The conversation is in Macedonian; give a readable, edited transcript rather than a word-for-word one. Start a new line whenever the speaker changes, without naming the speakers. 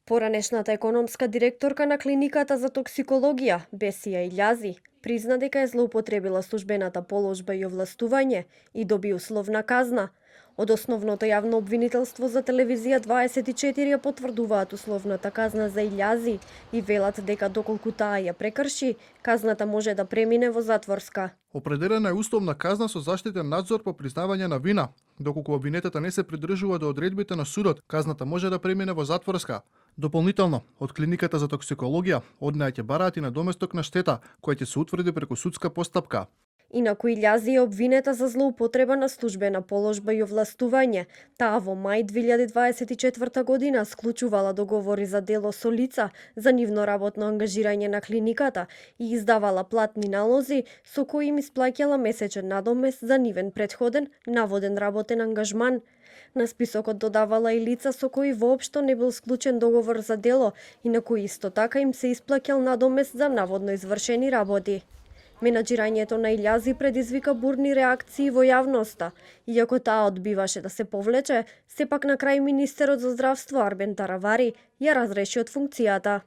Поранешната економска директорка на клиниката за токсикологија, Бесија Илјази, призна дека е злоупотребила службената положба и овластување и доби условна казна. Од основното јавно обвинителство за телевизија 24 ја потврдуваат условната казна за Илјази и велат дека доколку таа ја прекрши, казната може да премине во затворска.
Определена е условна казна со заштитен надзор по признавање на вина. Доколку обвинетата не се придржува до одредбите на судот, казната може да премине во затворска. Дополнително, од клиниката за токсикологија, од неа ќе бараат и надоместок на штета, која ќе се утврди преку судска постапка.
Инаку Илјази е обвинета за злоупотреба на службена положба и овластување. Таа во мај 2024 година склучувала договори за дело со лица за нивно работно ангажирање на клиниката и издавала платни налози со кои им исплаќала месечен надомест за нивен претходен наводен работен ангажман. На списокот додавала и лица со кои воопшто не бил склучен договор за дело и на кои исто така им се исплаќал надомест за наводно извршени работи. Менаџирањето на Илјази предизвика бурни реакции во јавноста. Иако таа одбиваше да се повлече, сепак на крај министерот за здравство Арбен Таравари ја разреши од функцијата.